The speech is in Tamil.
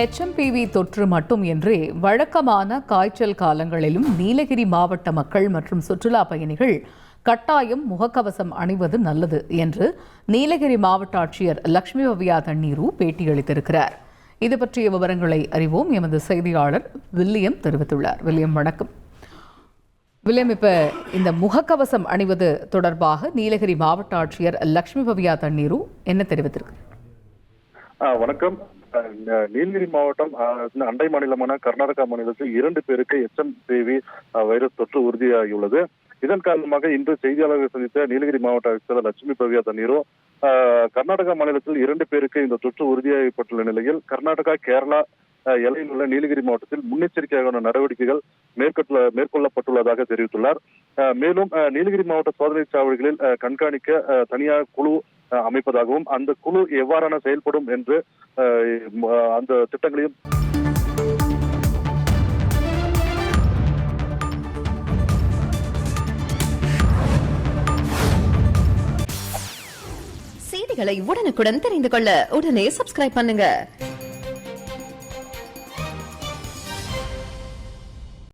HMPV தொற்று மட்டுமின்றி வழக்கமான காய்ச்சல் காலங்களிலும் நீலகிரி மாவட்ட மக்கள் மற்றும் சுற்றுலா பயணிகள் கட்டாயம் முகக்கவசம் அணிவது நல்லது என்று நீலகிரி மாவட்ட ஆட்சியர் லட்சுமி பவ்யா தண்ணீரு பேட்டியளித்திருக்கிறார். இது பற்றிய விவரங்களை அறிவோம். எமது செய்தியாளர் வில்லியம் தெரிவித்துள்ளார். வில்லியம், வணக்கம். வில்லியம், இப்ப இந்த முகக்கவசம் அணிவது தொடர்பாக நீலகிரி மாவட்ட ஆட்சியர் லட்சுமி பவ்யா தண்ணீரு என்ன தெரிவித்திருக்கிறார்? வணக்கம். நீலகிரி மாவட்டம் அண்டை மாநிலமான கர்நாடகா மாநிலத்தில் 2 பேருக்கு HMPV வைரஸ் தொற்று உறுதியாகியுள்ளது. இதன் காரணமாக இன்று செய்தியாளர்கள் சந்தித்த நீலகிரி மாவட்ட ஆட்சியர் லட்சுமி பவ்யா தண்ணீரு கர்நாடகா மாநிலத்தில் 2 பேருக்கு இந்த தொற்று உறுதியாகப்பட்டுள்ள நிலையில் கர்நாடகா, கேரளா எல்லையில் உள்ள நீலகிரி மாவட்டத்தில் முன்னெச்சரிக்கையான நடவடிக்கைகள் மேற்கொள்ளப்பட்டுள்ளதாக தெரிவித்துள்ளார். மேலும் நீலகிரி மாவட்ட சோதனை சாவடிகளில் கண்காணிக்க தனியாக குழு அமைப்பதாகவும் அந்த குழு எவ்வாறான செயல்படும் என்று அந்த திட்டங்களையும் செய்திகளை உடனுக்குடன் தெரிந்து கொள்ள உடனே சப்ஸ்கிரைப் பண்ணுங்க.